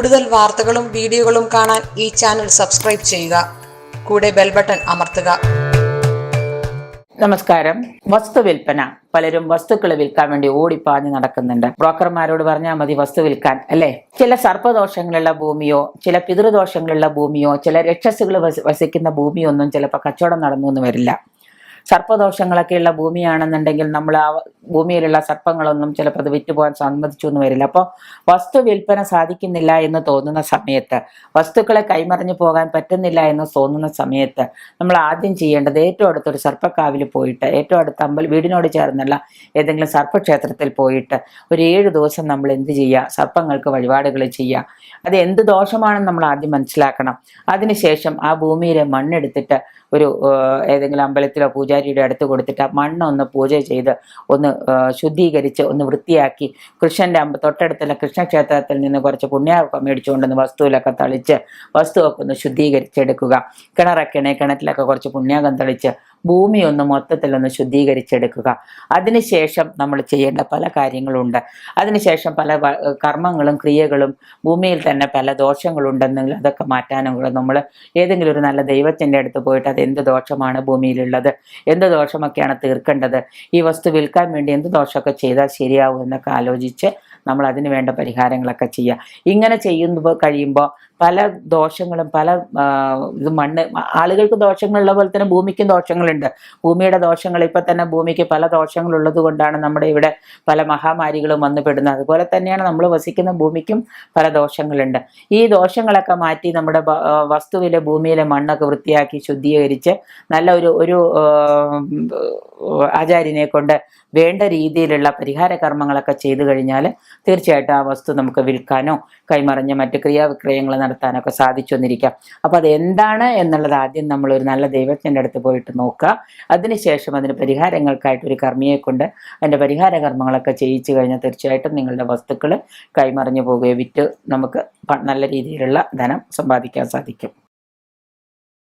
കൂടുതൽ വാർത്തകളും വീഡിയോകളും കാണാൻ ഈ ചാനൽ സബ്സ്ക്രൈബ് ചെയ്യുക. കൂടെ ബെൽ ബട്ടൺ അമർത്തുക. നമസ്കാരം. വസ്തു വിൽപ്പന. പലരും വസ്തുക്കൾ വിൽക്കാൻ വേണ്ടി ഓടിപ്പാഞ്ഞ് നടക്കുന്നുണ്ട്. ബ്രോക്കർമാരോട് പറഞ്ഞാൽ മതി വസ്തു വിൽക്കാൻ, അല്ലേ? ചില സർപ്പദോഷങ്ങളുള്ള ഭൂമിയോ, ചില പിതൃദോഷങ്ങളുള്ള ഭൂമിയോ, ചില രക്ഷസുകൾ വസിക്കുന്ന ഭൂമിയോ ഒന്നും ചിലപ്പോൾ കച്ചവടം നടന്നു വരില്ല. സർപ്പദോഷങ്ങളൊക്കെയുള്ള ഭൂമിയാണെന്നുണ്ടെങ്കിൽ നമ്മൾ ആ ഭൂമിയിലുള്ള സർപ്പങ്ങളൊന്നും ചിലപ്പോൾ അത് വിറ്റുപോകാൻ സമ്മതിച്ചു എന്ന് വരില്ല. അപ്പോൾ വസ്തു വിൽപ്പന സാധിക്കുന്നില്ല എന്ന് തോന്നുന്ന സമയത്ത്, വസ്തുക്കളെ കൈമറിഞ്ഞു പോകാൻ പറ്റുന്നില്ല എന്ന് തോന്നുന്ന സമയത്ത് നമ്മൾ ആദ്യം ചെയ്യേണ്ടത് ഏറ്റവും അടുത്തൊരു സർപ്പക്കാവിൽ പോയിട്ട്, ഏറ്റവും അടുത്ത വീടിനോട് ചേർന്നുള്ള ഏതെങ്കിലും സർപ്പക്ഷേത്രത്തിൽ പോയിട്ട് ഒരു 7 ദിവസം നമ്മൾ എന്ത് ചെയ്യുക? സർപ്പങ്ങൾക്ക് വഴിപാടുകൾ ചെയ്യുക. അത് എന്ത് ദോഷമാണെന്ന് നമ്മൾ ആദ്യം മനസ്സിലാക്കണം. അതിനുശേഷം ആ ഭൂമിയിലെ മണ്ണെടുത്തിട്ട് ഒരു ഏതെങ്കിലും അമ്പലത്തിലോ പൂജാരിയുടെ അടുത്ത് കൊടുത്തിട്ട് ആ മണ്ണൊന്ന് പൂജ ചെയ്ത് ഒന്ന് ശുദ്ധീകരിച്ച് ഒന്ന് വൃത്തിയാക്കി കൃഷ്ണന്റെ തൊട്ടടുത്തുള്ള കൃഷ്ണക്ഷേത്രത്തിൽ നിന്ന് കുറച്ച് പുണ്യാർക്കം മേടിച്ചുകൊണ്ടുവന്ന് വസ്തുവിലൊക്കെ തളിച്ച് വസ്തുവൊക്കെ ഒന്ന് ശുദ്ധീകരിച്ചെടുക്കുക. കിണറ്റിലൊക്കെ കുറച്ച് പുണ്യാകം തളിച്ച് ഭൂമി ഒന്ന് മൊത്തത്തിലൊന്ന് ശുദ്ധീകരിച്ചെടുക്കുക. അതിനുശേഷം നമ്മൾ ചെയ്യേണ്ട പല കാര്യങ്ങളുണ്ട്. അതിനുശേഷം പല കർമ്മങ്ങളും ക്രിയകളും, ഭൂമിയിൽ തന്നെ പല ദോഷങ്ങളുണ്ടെന്നെങ്കിൽ അതൊക്കെ മാറ്റാനും കൂടെ നമ്മൾ ഏതെങ്കിലും ഒരു നല്ല ദൈവത്തിൻ്റെ അടുത്ത് പോയിട്ട് അത് എന്ത് ദോഷമാണ് ഭൂമിയിലുള്ളത്, എന്ത് ദോഷമൊക്കെയാണ് തീർക്കേണ്ടത്, ഈ വസ്തു വിൽക്കാൻ വേണ്ടി എന്ത് ദോഷമൊക്കെ ചെയ്താൽ ശരിയാവും എന്നൊക്കെ ആലോചിച്ച് നമ്മൾ അതിന് വേണ്ട പരിഹാരങ്ങളൊക്കെ ചെയ്യുക. ഇങ്ങനെ കഴിയുമ്പോൾ പല ദോഷങ്ങളും ആളുകൾക്ക് ദോഷങ്ങളുള്ള പോലെ തന്നെ ഭൂമിക്കും ദോഷങ്ങളുണ്ട്. ഭൂമിയുടെ ദോഷങ്ങൾ ഇപ്പം തന്നെ ഭൂമിക്ക് പല ദോഷങ്ങളുള്ളത് കൊണ്ടാണ് നമ്മുടെ ഇവിടെ പല മഹാമാരികളും വന്നു പെടുന്നത്. അതുപോലെ തന്നെയാണ് നമ്മൾ വസിക്കുന്ന ഭൂമിക്കും പല ദോഷങ്ങളുണ്ട്. ഈ ദോഷങ്ങളൊക്കെ മാറ്റി നമ്മുടെ വസ്തുവിലെ ഭൂമിയിലെ മണ്ണൊക്കെ വൃത്തിയാക്കി ശുദ്ധീകരിച്ച് നല്ല ഒരു ആചാര്യനെ കൊണ്ട് വേണ്ട രീതിയിലുള്ള പരിഹാര കർമ്മങ്ങളൊക്കെ ചെയ്തു കഴിഞ്ഞാൽ തീർച്ചയായിട്ടും ആ വസ്തു നമുക്ക് വിൽക്കാനോ കൈമറിഞ്ഞ മറ്റ് ക്രിയാവിക്രയങ്ങൾ നടത്താനൊക്കെ സാധിച്ചു വന്നിരിക്കാം. അപ്പോൾ അത് എന്താണ് എന്നുള്ളത് ആദ്യം നമ്മൾ ഒരു നല്ല ദൈവത്തിൻ്റെ അടുത്ത് പോയിട്ട് നോക്കുക. അതിനുശേഷം അതിന് പരിഹാരങ്ങൾക്കായിട്ടൊരു കർമ്മിയെ കൊണ്ട് അതിൻ്റെ പരിഹാര കർമ്മങ്ങളൊക്കെ ചെയ്യിച്ചു കഴിഞ്ഞാൽ തീർച്ചയായിട്ടും നിങ്ങളുടെ വസ്തുക്കൾ കൈമറിഞ്ഞു പോവുകയോ വിറ്റ് നമുക്ക് നല്ല രീതിയിലുള്ള ധനം സമ്പാദിക്കാൻ സാധിക്കും.